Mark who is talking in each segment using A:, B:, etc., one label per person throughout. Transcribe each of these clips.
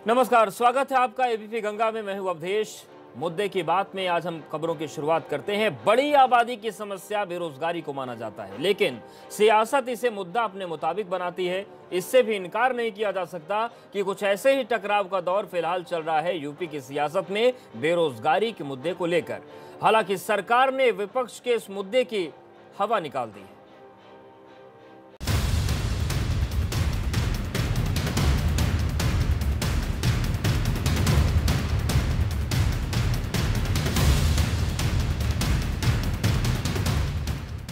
A: नमस्कार, स्वागत है आपका एबीपी गंगा में। मैं हूं अवधेश। मुद्दे की बात में आज हम खबरों की शुरुआत करते हैं। बड़ी आबादी की समस्या बेरोजगारी को माना जाता है, लेकिन सियासत इसे मुद्दा अपने मुताबिक बनाती है। इससे भी इनकार नहीं किया जा सकता कि कुछ ऐसे ही टकराव का दौर फिलहाल चल रहा है यूपी की सियासत में बेरोजगारी के मुद्दे को लेकर। हालांकि सरकार ने विपक्ष के इस मुद्दे की हवा निकाल दी है।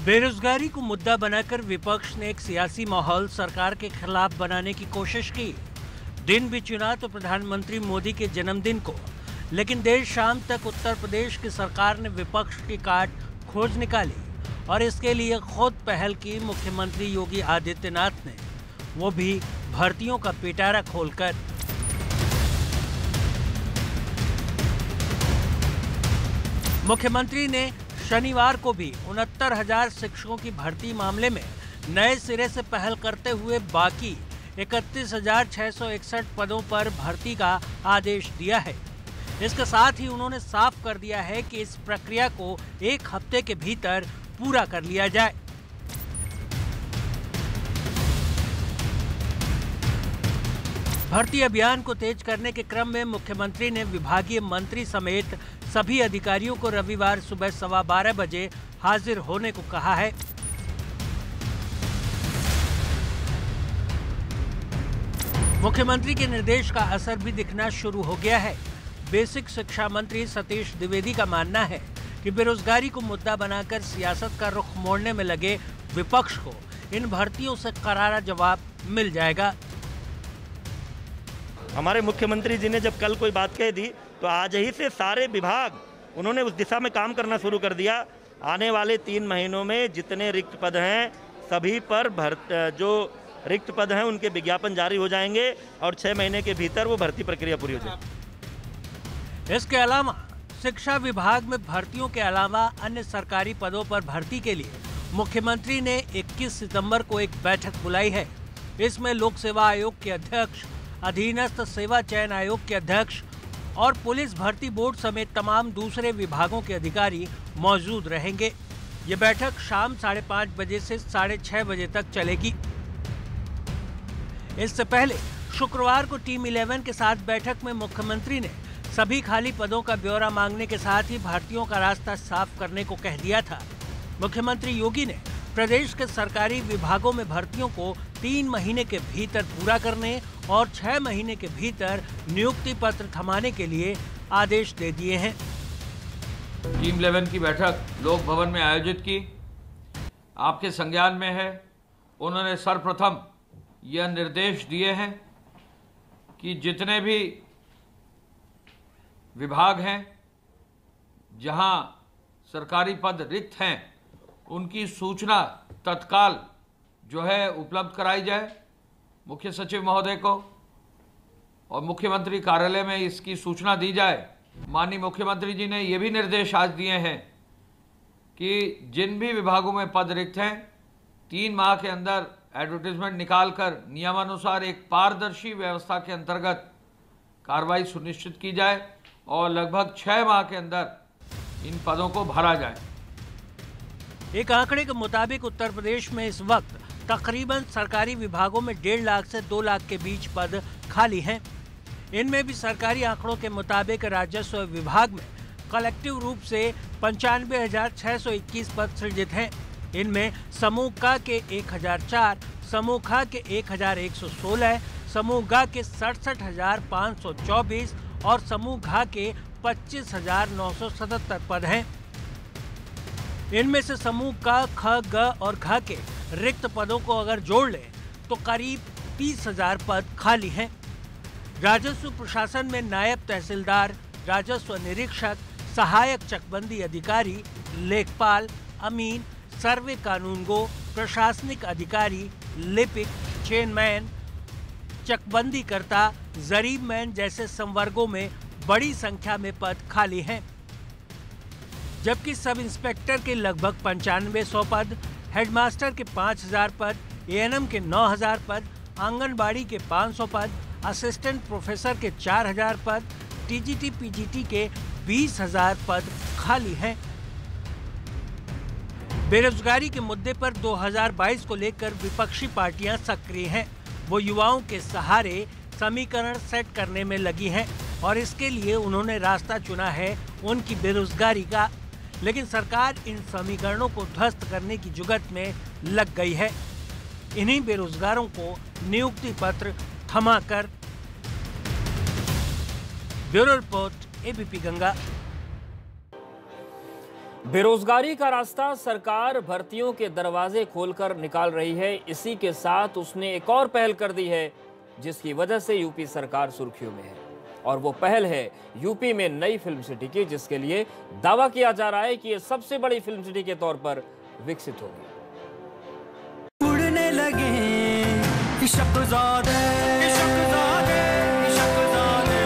B: बेरोजगारी को मुद्दा बनाकर विपक्ष ने एक सियासी माहौल सरकार के खिलाफ बनाने की कोशिश की। दिन भी चुना तो प्रधानमंत्री मोदी के जन्मदिन को, लेकिन देर शाम तक उत्तर प्रदेश की सरकार ने विपक्ष की काट खोज निकाली और इसके लिए खुद पहल की मुख्यमंत्री योगी आदित्यनाथ ने, वो भी भर्तियों का पिटारा खोलकर। मुख्यमंत्री ने शनिवार को भी 69,000 शिक्षकों की भर्ती मामले में नए सिरे से पहल करते हुए बाकी 31,661 पदों पर भर्ती का आदेश दिया है। इसके साथ ही उन्होंने साफ कर दिया है कि इस प्रक्रिया को 1 हफ्ते के भीतर पूरा कर लिया जाए। भर्ती अभियान को तेज करने के क्रम में मुख्यमंत्री ने विभागीय मंत्री समेत सभी अधिकारियों को रविवार सुबह 12:15 बजे हाजिर होने को कहा है। मुख्यमंत्री के निर्देश का असर भी दिखना शुरू हो गया है। बेसिक शिक्षा मंत्री सतीश द्विवेदी का मानना है कि बेरोजगारी को मुद्दा बनाकर सियासत का रुख मोड़ने में लगे विपक्ष को इन भर्तियों से करारा जवाब मिल जाएगा।
C: हमारे मुख्यमंत्री जी ने जब कल कोई बात कह दी तो आज ही से सारे विभाग उन्होंने उस दिशा में काम करना शुरू कर दिया। आने वाले 3 महीनों में जितने रिक्त पद हैं सभी पर जो रिक्त पद हैं उनके विज्ञापन जारी हो जाएंगे और 6 महीने के भीतर वो भर्ती प्रक्रिया पूरी हो जाएगी।
B: इसके अलावा शिक्षा विभाग में भर्तियों के अलावा अन्य सरकारी पदों पर भर्ती के लिए मुख्यमंत्री ने 21 सितंबर को एक बैठक बुलाई है। इसमें लोक सेवा आयोग के अध्यक्ष, अधीनस्थ सेवा चयन आयोग के अध्यक्ष और पुलिस भर्ती बोर्ड समेत तमाम दूसरे विभागों के अधिकारी मौजूद रहेंगे। ये बैठक शाम 5:30 बजे से 6:30 बजे तक चलेगी। इससे पहले शुक्रवार को टीम 11 के साथ बैठक में मुख्यमंत्री ने सभी खाली पदों का ब्यौरा मांगने के साथ ही भर्तियों का रास्ता साफ करने को कह दिया था। मुख्यमंत्री योगी ने प्रदेश के सरकारी विभागों में भर्तियों को 3 महीने के भीतर पूरा करने और 6 महीने के भीतर नियुक्ति पत्र थमाने के लिए आदेश दे दिए हैं।
D: टीम 11 की बैठक लोक भवन में आयोजित की, आपके संज्ञान में है। उन्होंने सर्वप्रथम यह निर्देश दिए हैं कि जितने भी विभाग हैं जहां सरकारी पद रिक्त हैं उनकी सूचना तत्काल जो है उपलब्ध कराई जाए मुख्य सचिव महोदय को और मुख्यमंत्री कार्यालय में इसकी सूचना दी जाए। माननीय मुख्यमंत्री जी ने ये भी निर्देश आज दिए हैं कि जिन भी विभागों में पद रिक्त हैं 3 माह के अंदर एडवर्टीजमेंट निकालकर नियमानुसार एक पारदर्शी व्यवस्था के अंतर्गत कार्रवाई सुनिश्चित की जाए और लगभग 6 माह के अंदर इन पदों को भरा जाए।
B: एक आंकड़े के मुताबिक उत्तर प्रदेश में इस वक्त तकरीबन सरकारी विभागों में 1.5 लाख से 2 लाख के बीच पद खाली हैं। इनमें भी सरकारी आंकड़ों के मुताबिक राजस्व विभाग में कलेक्टिव रूप से 95,621 पद सृजित हैं। इनमें समूह क के 1,004, समूह ख के 1,116, समूह ग के 67,524 और समूह घ के 25,977 पद हैं। इनमें से समूह क, ख, ग और घ के रिक्त पदों को अगर जोड़ लें तो करीब 30,000 पद खाली हैं। राजस्व प्रशासन में नायब तहसीलदार, राजस्व निरीक्षक, सहायक चकबंदी अधिकारी, लेखपाल, अमीन, सर्वे कानूनगो, प्रशासनिक अधिकारी, लिपिक, चेनमैन, चकबंदी करता, जरीब मैन जैसे संवर्गों में बड़ी संख्या में पद खाली हैं। जबकि सब इंस्पेक्टर के लगभग 9500 पद, हेडमास्टर के 5000 पद, एएनएम के 9000 पद, आंगनबाड़ी के 500 पद, असिस्टेंट प्रोफेसर के 4000 पद, टीजीटी पीजीटी के 20,000 पद खाली हैं। बेरोजगारी के मुद्दे पर 2022 को लेकर विपक्षी पार्टियां सक्रिय हैं। वो युवाओं के सहारे समीकरण सेट करने में लगी हैं और इसके लिए उन्होंने रास्ता चुना है उनकी बेरोजगारी का। लेकिन सरकार इन समीकरणों को ध्वस्त करने की जुगत में लग गई है। इन्हीं बेरोजगारों को नियुक्ति पत्र थमाकर। Bureau report, ABP Ganga.
A: बेरोजगारी का रास्ता सरकार भर्तियों के दरवाजे खोलकर निकाल रही है। इसी के साथ उसने एक और पहल कर दी है जिसकी वजह से यूपी सरकार सुर्खियों में है, और वो पहल है यूपी में नई फिल्म सिटी की, जिसके लिए दावा किया जा रहा है कि ये सबसे बड़ी फिल्म सिटी के तौर पर विकसित होगी।
E: उड़ने लगे इशक़ज़ादे, इशक़ज़ादे, इशक़ज़ादे,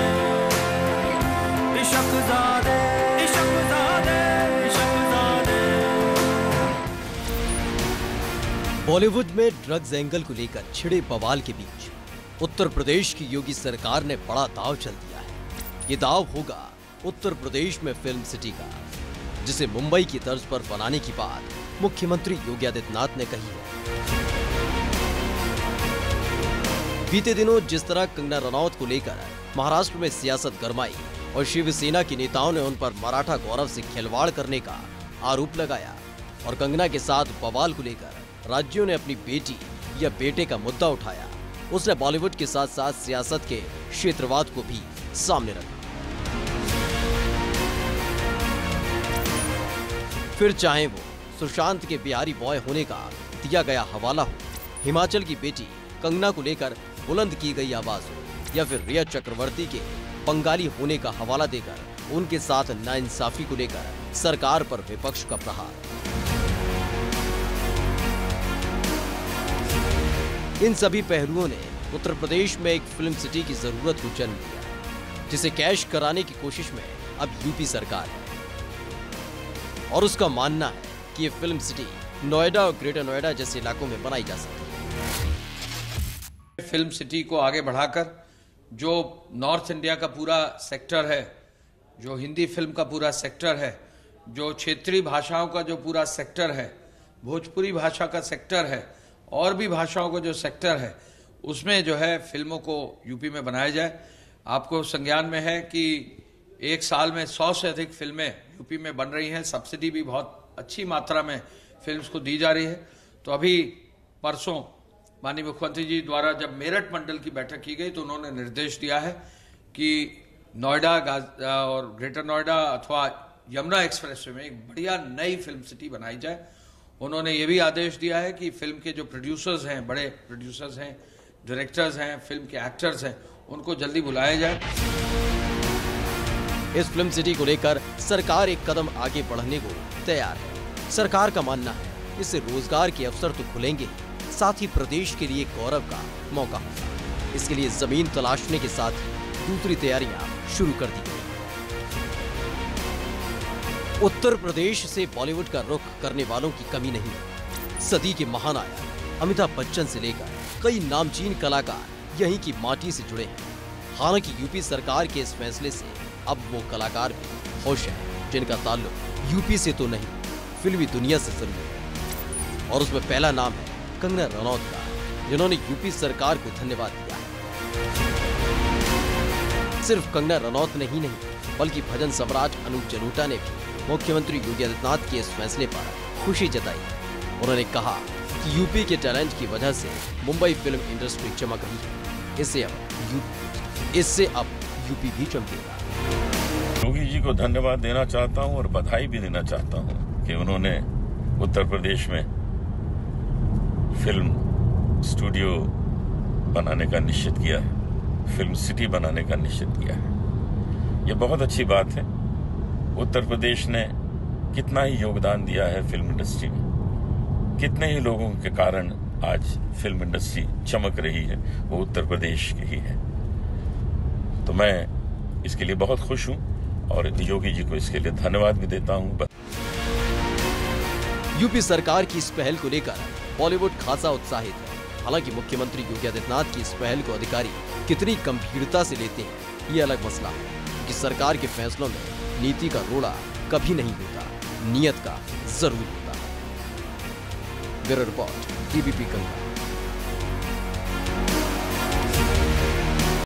E: इशक़ज़ादे, इशक़ज़ादे, इशक़ज़ादे।
F: बॉलीवुड में ड्रग्स एंगल को लेकर छिड़े बवाल के बीच उत्तर प्रदेश की योगी सरकार ने बड़ा दांव चल दिया है। ये दांव होगा उत्तर प्रदेश में फिल्म सिटी का, जिसे मुंबई की तर्ज पर बनाने की बात मुख्यमंत्री योगी आदित्यनाथ ने कही है। बीते दिनों जिस तरह कंगना रनौत को लेकर महाराष्ट्र में सियासत गरमाई और शिवसेना के नेताओं ने उन पर मराठा गौरव से खिलवाड़ करने का आरोप लगाया, और कंगना के साथ बवाल को लेकर राज्यों ने अपनी बेटी या बेटे का मुद्दा उठाया, उसने बॉलीवुड के साथ साथ सियासत के क्षेत्रवाद को भी सामने रखा। फिर चाहे वो सुशांत के बिहारी बॉय होने का दिया गया हवाला हो, हिमाचल की बेटी कंगना को लेकर बुलंद की गई आवाज हो, या फिर रिया चक्रवर्ती के बंगाली होने का हवाला देकर उनके साथ नाइंसाफी को लेकर सरकार पर विपक्ष का प्रहार। इन सभी पहलुओं ने उत्तर प्रदेश में एक फिल्म सिटी की जरूरत को जन्म दिया, जिसे कैश कराने की कोशिश में अब यूपी सरकार है, और उसका मानना है कि ये फिल्म सिटी नोएडा और ग्रेटर नोएडा जैसे इलाकों में बनाई जा सकती है।
D: फिल्म सिटी को आगे बढ़ाकर जो नॉर्थ इंडिया का पूरा सेक्टर है, जो हिंदी फिल्म का पूरा सेक्टर है, जो क्षेत्रीय भाषाओं का जो पूरा सेक्टर है, भोजपुरी भाषा का सेक्टर है, और भी भाषाओं का जो सेक्टर है, उसमें जो है फिल्मों को यूपी में बनाया जाए। आपको संज्ञान में है कि एक साल में 100 से अधिक फिल्में यूपी में बन रही हैं। सब्सिडी भी बहुत अच्छी मात्रा में फिल्म्स को दी जा रही है। तो अभी परसों माननीय मुख्यमंत्री जी द्वारा जब मेरठ मंडल की बैठक की गई तो उन्होंने निर्देश दिया है कि नोएडा और ग्रेटर नोएडा अथवा यमुना एक्सप्रेसवे में एक बढ़िया नई फिल्म सिटी बनाई जाए। उन्होंने ये भी आदेश दिया है कि फिल्म के जो प्रोड्यूसर्स हैं, बड़े प्रोड्यूसर्स हैं, डायरेक्टर्स हैं, फिल्म के एक्टर्स हैं, उनको जल्दी बुलाया जाए।
F: इस फिल्म सिटी को लेकर सरकार एक कदम आगे बढ़ने को तैयार है। सरकार का मानना है इससे रोजगार के अवसर तो खुलेंगे, साथ ही प्रदेश के लिए गौरव का मौका होगा। इसके लिए जमीन तलाशने के साथ ही दूसरी तैयारियां शुरू कर दी गई। उत्तर प्रदेश से बॉलीवुड का रुख करने वालों की कमी नहीं है। सदी के महानायक अमिताभ बच्चन से लेकर कई नामचीन कलाकार यहीं की माटी से जुड़े हैं। हालांकि यूपी सरकार के इस फैसले से अब वो कलाकार भी खुश हैं जिनका ताल्लुक यूपी से तो नहीं, फिल्मी दुनिया से जरूर है, और उसमें पहला नाम है कंगना रनौत का, जिन्होंने यूपी सरकार को धन्यवाद दिया है। सिर्फ कंगना रनौत नहीं बल्कि भजन सम्राट अनूप जलोटा ने भी मुख्यमंत्री योगी आदित्यनाथ के इस फैसले पर खुशी जताई। उन्होंने कहा कि यूपी के टैलेंट की वजह से मुंबई फिल्म इंडस्ट्री चमक रही है। इससे अब यूपी भी चमकेगा।
G: योगी जी को धन्यवाद देना चाहता हूं और बधाई भी देना चाहता हूं कि उन्होंने उत्तर प्रदेश में फिल्म स्टूडियो बनाने का निश्चित किया है, फिल्म सिटी बनाने का निश्चित किया है। यह बहुत अच्छी बात है। उत्तर प्रदेश ने कितना ही योगदान दिया है फिल्म इंडस्ट्री में, कितने ही लोगों के कारण आज फिल्म इंडस्ट्री चमक रही है, वो उत्तर प्रदेश की ही है। तो मैं इसके लिए बहुत खुश हूं और योगी जी को इसके लिए धन्यवाद भी देता हूं।
F: यूपी सरकार की इस पहल को लेकर बॉलीवुड खासा उत्साहित है। हालांकि मुख्यमंत्री योगी आदित्यनाथ की इस पहल को अधिकारी कितनी गंभीरता से लेते हैं, ये अलग मसला है कि सरकार के फैसलों में नीति का रोड़ा कभी नहीं होता, नियत का जरूर होता है। Bureau report, ABP Ganga.